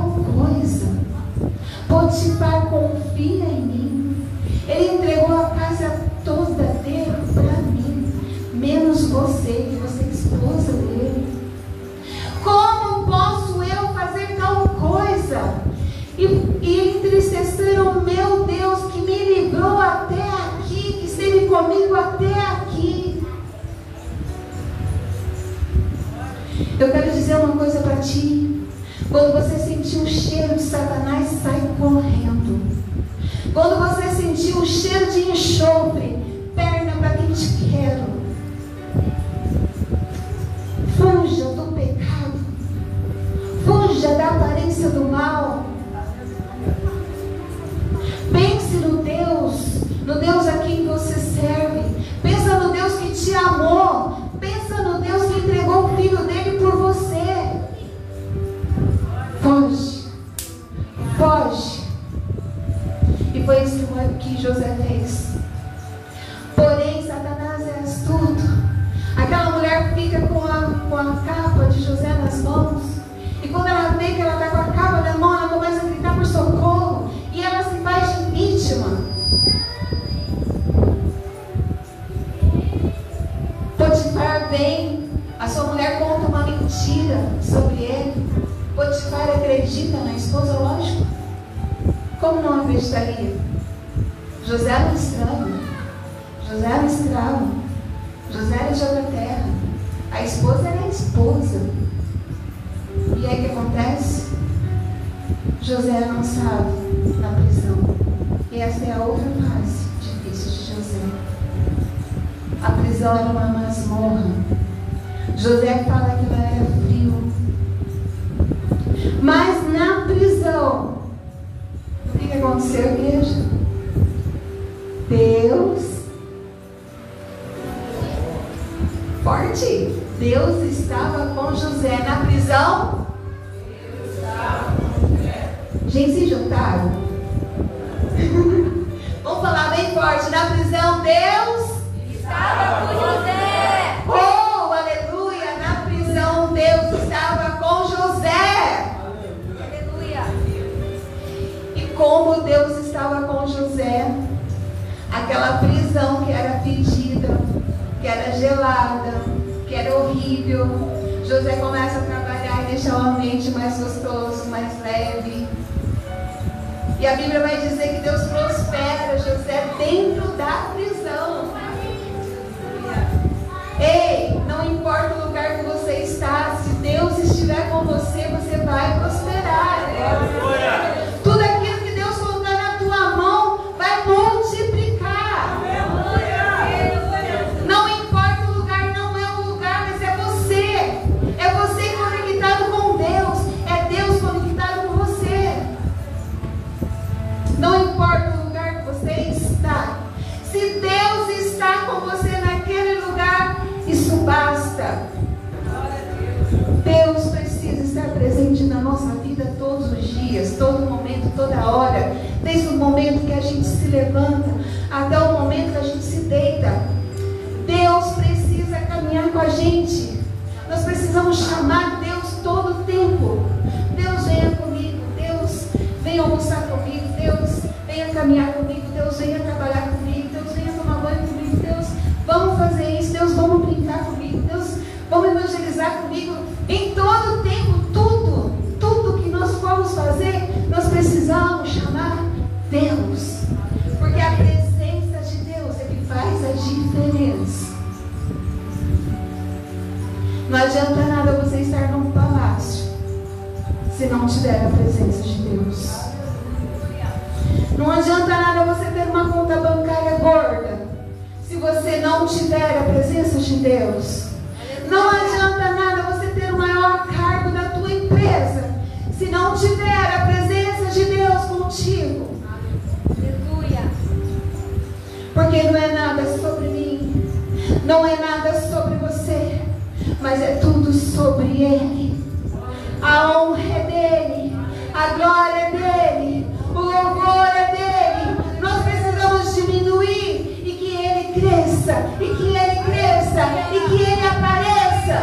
Eu quero dizer uma coisa para ti. Quando você sentir o cheiro de Satanás, sai correndo. Quando você sentir o cheiro de enxofre, perna para quem te quero. Fuja do pecado. Fuja da aparência do mal. Pense no Deus a quem você serve. Pensa no Deus que te amou. Pensa no Deus que entregou o Filho dele por você. Foge. Foge. E foi isso que José fez. Porém, Satanás é astuto. Aquela mulher fica com a capa de José nas mãos. E quando ela vê que ela está com a capa na mão, ela começa a gritar por socorro. E ela se faz de vítima. Potifar vem, a sua mulher conta uma mentira sobre ele. Potifar acredita na esposa, lógico. Como não acreditaria? José era um estranho. José era um escravo. José era de outra terra. A esposa era a esposa. E aí o que acontece? José é lançado na prisão. E essa é a outra fase difícil de José. A prisão era uma masmorra. José fala que ela era frio. Mas na prisão, o que aconteceu, igreja? Deus estava com José na prisão. Gente, se juntaram? Vamos falar bem forte. Na prisão, Deus estava com José. Oh, aleluia. Na prisão, Deus estava com José. Aleluia. E como Deus estava com José, aquela prisão que era fedida, que era gelada, que era horrível, José começa a trabalhar e deixar o ambiente mais gostoso, mais leve. E a Bíblia vai dizer que Deus prospera José dentro da prisão. Ei, não importa o lugar que você está, se Deus estiver com você, você vai prosperar. Tudo aquilo que Deus colocar na tua mão vai multiplicar. Não importa o lugar, não é o lugar, mas é você. É você conectado com Deus. É Deus conectado com você. Não importa o lugar que você está. Se Deus está com você naquele lugar, isso basta. Deus precisa estar presente na nossa vida todos os dias, todo momento, toda hora. Desde o momento que a gente se levanta até o momento que a gente se deita. Deus precisa caminhar com a gente. Nós precisamos chamar Deus todo o tempo. Deus, venha comigo. Deus, venha almoçar comigo. Deus, venha caminhar comigo. Deus, venha trabalhar comigo. Deus, venha tomar banho comigo. Deus, vamos fazer isso. Deus, vamos brincar comigo. Deus, vamos evangelizar comigo. Em todo o tempo, tudo que nós formos fazer, nós precisamos chamar Deus. Porque a presença de Deus é que faz a diferença. Não adianta nada você estar num palácio se não tiver a presença de Deus. Não adianta nada você ter uma conta bancária gorda se você não tiver a presença de Deus. Não adianta nada você ter o maior cargo da tua empresa se não tiver a presença de Deus contigo. Aleluia. Porque não é nada sobre mim, não é nada sobre você, mas é tudo sobre Ele. A honra é dele, a glória é dele, o louvor é dele. Nós precisamos diminuir e que Ele cresça, e que Ele cresça, e que Ele apareça.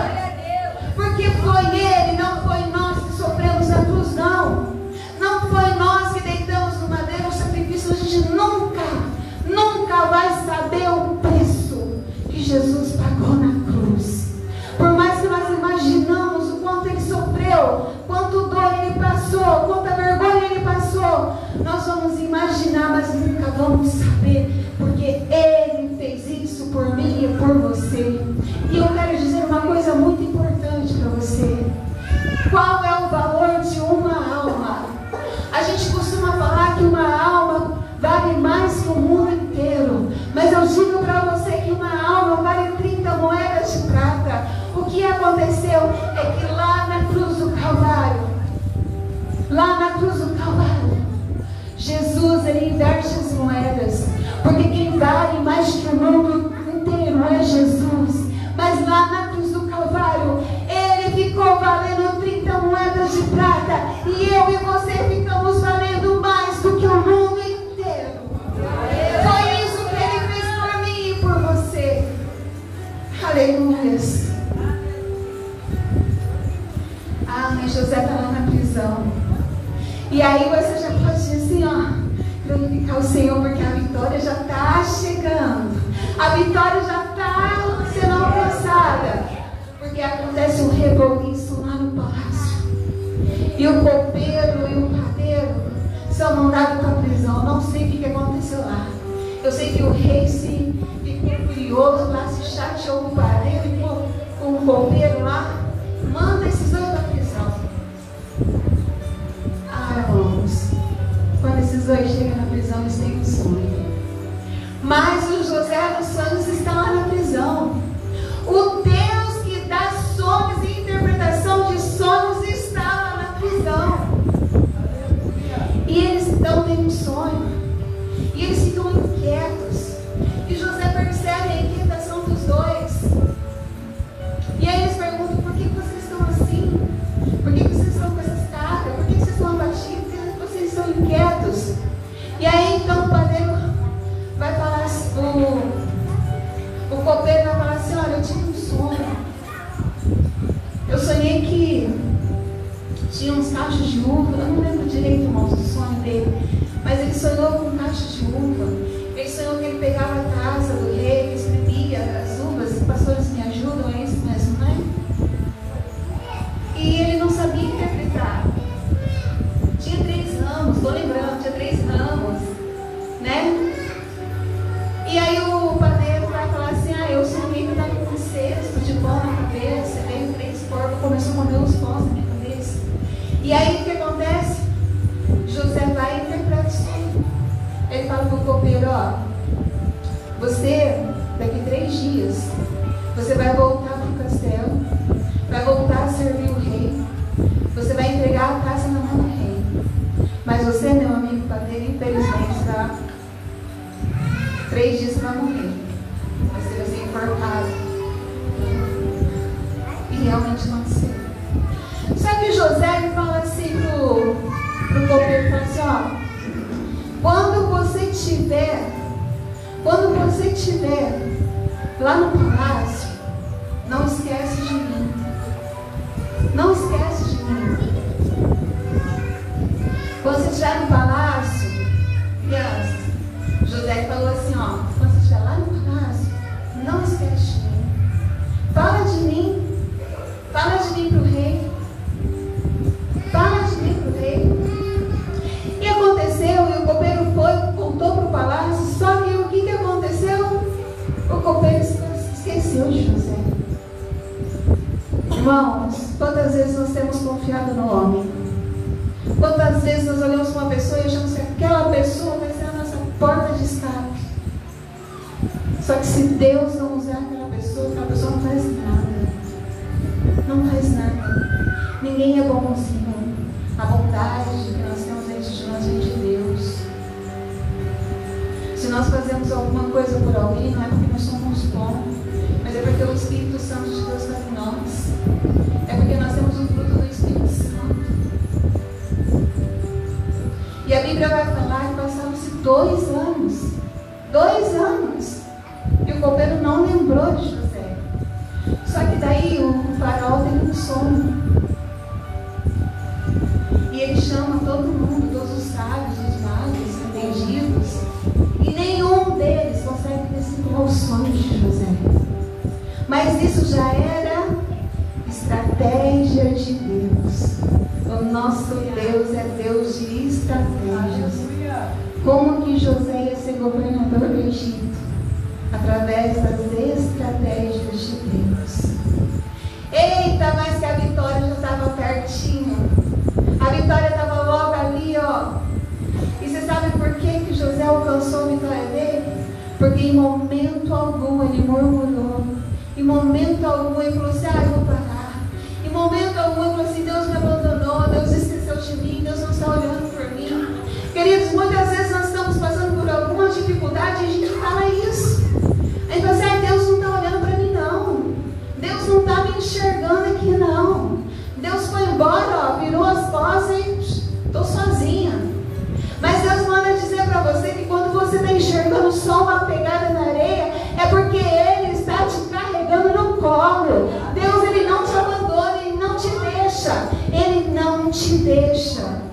Porque foi Ele, não foi nós que sofremos na cruz, não. Não foi nós que deitamos no madeiro, o sacrifício. A gente nunca vai saber o preço que Jesus pagou na cruz. Por mais que nós imaginamos o quanto Ele sofreu, quanto dor Ele passou, quanta vergonha Ele passou, nós vamos imaginar, mas nunca vamos saber, porque Ele fez isso por mim e por você. E eu quero dizer uma coisa muito importante para você. qual é o valor de uma alma. A gente costuma falar que uma alma vale mais que o mundo inteiro, mas eu digo para você que uma alma vale 30 moedas de prata. O que aconteceu é que lá na cruz do Calvário, Jesus, ele inverte as moedas, porque quem vale mais que o mundo inteiro é Jesus. Mas lá na cruz do Calvário, ele ficou valendo 30 moedas de prata, e eu e você ficamos valendo mais do que o mundo inteiro. Foi isso que ele fez por mim e por você. Aleluias. Ah, mas José está lá na prisão. E aí você já pode dizer assim, ó, glorificar o Senhor, porque a vitória já está chegando. A vitória já está sendo alcançada. Porque acontece um reboliço lá no palácio. E o copeiro e o padeiro são mandados para a prisão. Eu não sei o que aconteceu lá. Eu sei que o rei ficou furioso lá, se chateou com o padeiro e com o copeiro lá. Manda esses dois para a prisão. Ah, irmãos, quando esses dois chegam na prisão, eles têm um sonho. Mas o José dos sonhos está lá na prisão. O Deus que dá sonhos e interpretação de sonhos está lá na prisão. E eles estão tendo um sonho. E eles ficam inquietos. E José percebe a inquietação dos dois. E aí eles perguntam: por que vocês estão assim? Por que vocês estão com essas caras? Por que vocês estão abatidos? Por que vocês estão inquietos? E aí então o padeiro vai falar assim, o copeiro vai falar assim: olha, eu tive um sonho. Eu sonhei que tinha uns cachos de uva. Eu não lembro direito, irmãos, do sonho dele, mas ele sonhou com um cacho de uva. Ele sonhou que ele pegava a taça do rei, que espremia as uvas. Os pastores me ajudam, é isso mesmo, né? E ele não sabia interpretar. Tinha 3 ramos, estou lembrando, tinha 3 ramos, né? E aí o padeiro vai falar assim: ah, eu sonhei que eu estava com um cesto de pão na cabeça, veio 3 porcos, começou a comer os pães na minha cabeça. E aí o que acontece? José vai e interpreta o sonho. Ele fala para o copeiro: ó, você, daqui 3 dias, você vai voltar para o castelo, vai voltar a servir o rei, você vai entregar a taça na mão do rei. Mas você, meu amigo padeiro, infelizmente, tá? 3 dias você vai morrer. Você vai ser enforcado. E realmente aconteceu. Só que José ele fala assim pro copeiro, fala assim: ó, quando você estiver lá no palácio, não esquece de mim. Não esquece de mim. Quando você estiver no palácio, crianças, José falou assim: ó, quando você estiver lá no palácio, não esquece de mim. Fala de mim pro rei. Fala de mim pro rei. E aconteceu, e o copeiro foi, contou para o palácio. Só que o que aconteceu? O copeiro esqueceu de José. Irmãos, quantas vezes nós temos confiado no homem? Quantas vezes nós olhamos para uma pessoa e achamos que aquela pessoa vai ser a nossa porta de escape? Só que se Deus não usar aquela pessoa não faz nada. Não faz nada. Ninguém é bonzinho. A bondade que nós temos dentro de nós vem de Deus. Se nós fazemos alguma coisa por alguém, não é porque nós somos bons, mas é porque o Espírito Santo de Deus está em nós. É porque nós temos o fruto do Espírito Santo. E a Bíblia vai falar que passaram-se 2 anos. 2 anos. E o copeiro não lembrou de José. Só que daí o faraó tem um sonho. E ele chama todo mundo, todos os sábios, os magos, entendidos. E nenhum deles consegue decifrar o sonho de José. Mas isso já era estratégia de Deus. O nosso Deus é Deus de estratégias. Como que José ia ser governador do Egito? Através das estratégias de Deus. Eita, mas que a vitória já estava pertinho. alcançou a vitória dele? Porque em momento algum ele murmurou. Em momento algum ele falou assim, eu vou parar. Em momento algum ele falou assim, Deus me abandonou, Deus esqueceu de mim, Deus não está olhando por mim. Queridos, muitas vezes nós estamos passando por alguma dificuldade e a gente fala isso. A gente fala assim, Deus não está olhando para mim não. Deus não está me enxergando aqui não. Deus foi embora, virou as costas e estou sozinha. Mas Deus manda dizer para você que quando você está enxergando só uma pegada na areia, é porque Ele está te carregando no colo. Deus, Ele não te abandona, Ele não te deixa. Ele não te deixa.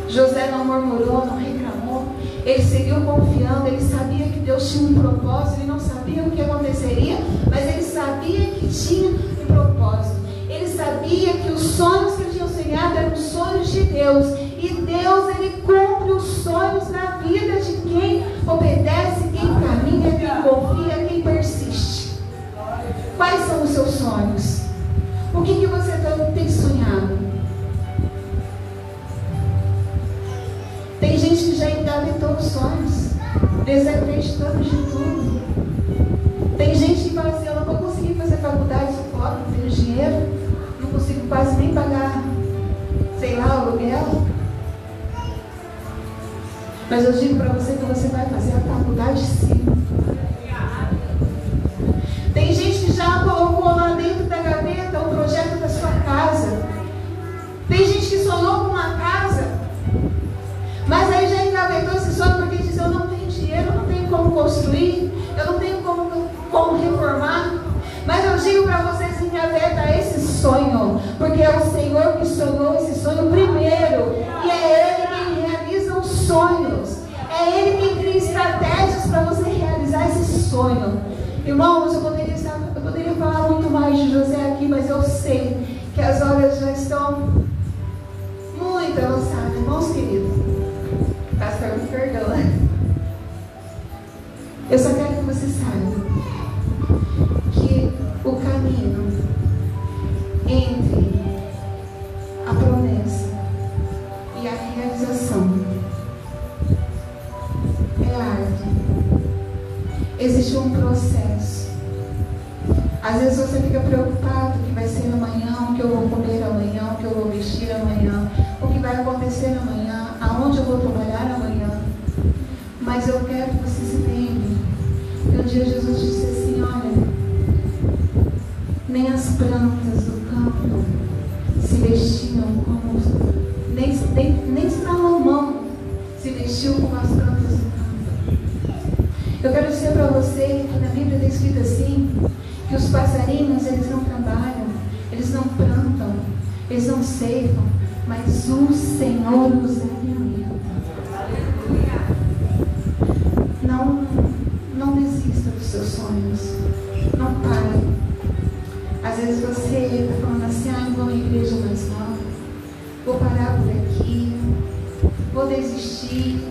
José não murmurou, não reclamou. Ele seguiu confiando, ele sabia que Deus tinha um propósito. Ele não sabia o que aconteceria, mas ele sabia que tinha um propósito. Ele sabia que os sonhos que ele tinha sonhado eram os sonhos de Deus. E Deus, Ele cumpre os sonhos na vida de quem obedece, quem caminha, quem confia, quem persiste. Quais são os seus sonhos? O que você tem sonhado? Tem gente que já engavetou os sonhos, desacreditando de tudo. Tem gente que fala assim, eu não vou conseguir fazer faculdade, sou pobre, não tenho dinheiro, não consigo quase nem pagar, sei lá, o aluguel. Mas eu digo para você que você vai fazer a faculdade sim. Tem gente que já colocou lá dentro da gaveta o projeto da sua casa. Tem gente que sonhou com uma casa, mas aí já engavetou esse sonho porque diz, eu não tenho dinheiro, eu não tenho como construir, eu não tenho como reformar. Mas eu digo para vocês, engaveta esse sonho, porque é o Senhor que sonhou esse sonho primeiro, e é Ele quem realiza os sonhos, é Ele quem cria estratégias para você realizar esse sonho. Irmãos, eu poderia falar muito mais de José aqui, mas eu sei que as horas já estão muito avançadas. Irmãos queridos, pastor, me perdoa. Eu só quero que você saiba que o caminho entre a promessa e a realização é árduo. Existe um processo. Às vezes você fica preocupado o que vai ser amanhã, o que eu vou comer amanhã, o que eu vou vestir amanhã, o que vai acontecer amanhã, aonde eu vou trabalhar amanhã. Mas eu quero que você se lembre que um dia Jesus disse assim, olha, nem as plantas do campo se vestiam como, nem Salomão se vestiu como as plantas do campo. Eu quero dizer para você que na Bíblia está escrito assim, que os passarinhos, eles não trabalham, eles não plantam, eles não ceifam, mas o Senhor os alimenta. Não desista dos seus sonhos. Não pare. Às vezes você está falando assim, não vou à igreja mais não. Vou parar por aqui. Vou desistir.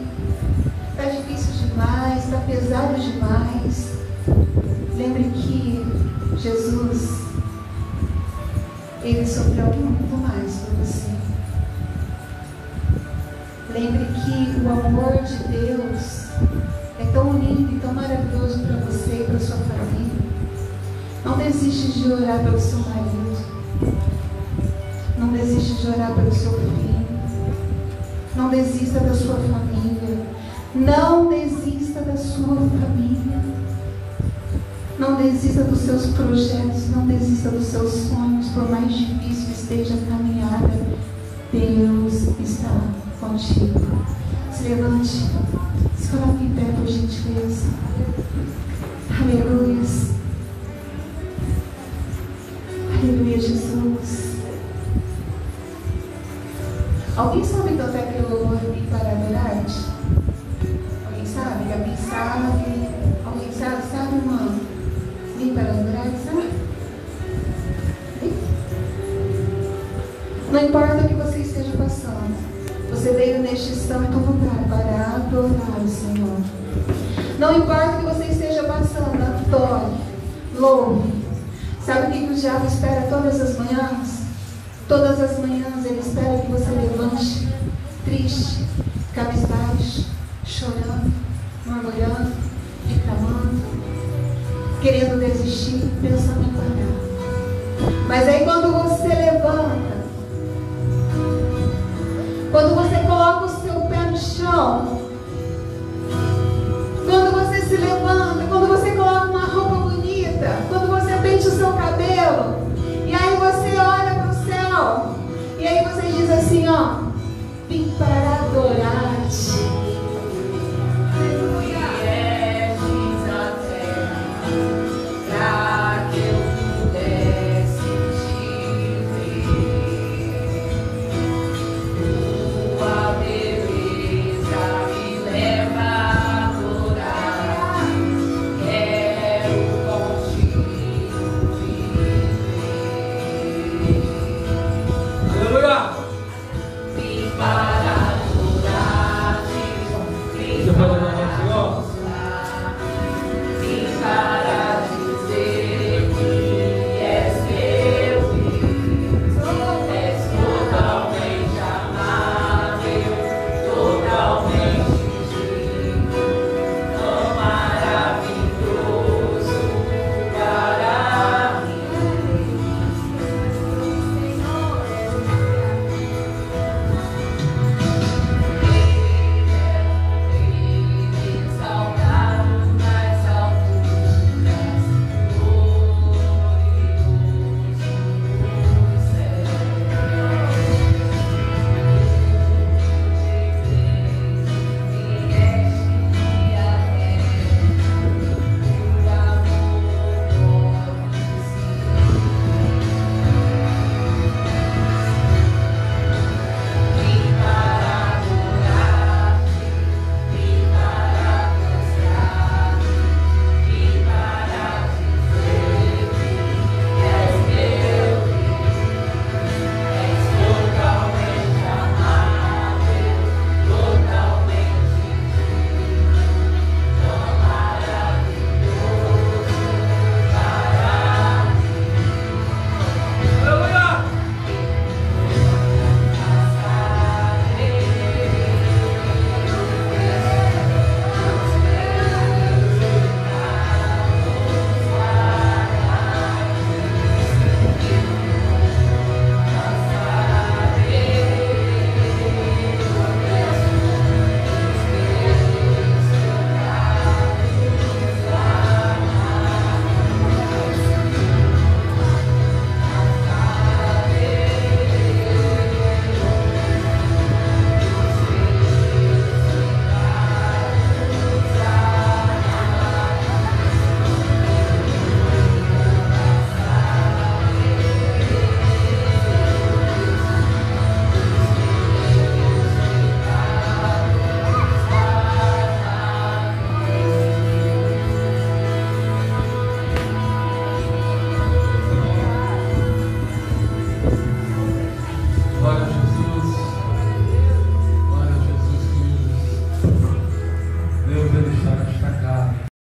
Está difícil demais, está pesado demais. Lembre que Jesus, Ele sofreu muito mais por você. Lembre que o amor de Deus é tão lindo e tão maravilhoso para você e para sua família. Não desiste de orar pelo seu marido. Não desiste de orar pelo seu filho. Não desista da sua família. Não desista da sua família. Não desista dos seus projetos. Não desista dos seus sonhos. Por mais difícil que esteja a caminhada, Deus está contigo. Se levante. Se coloque em pé, por gentileza. Aleluia. Aleluia, Jesus. Alguém sabe cantar aquele louvor Vim para adorar-te? Alguém sabe? Gabi sabe. Alguém sabe, irmã? Vim para adorar-te, sabe? Não importa o que você esteja passando, você veio neste santo lugar para adorar o Senhor. Não importa o que você esteja passando, adore, louve. Sabe o que o diabo espera todas as manhãs? Todas as manhãs ele espera que você levante triste, cabisbaixo, chorando, murmurando, reclamando, querendo desistir, pensando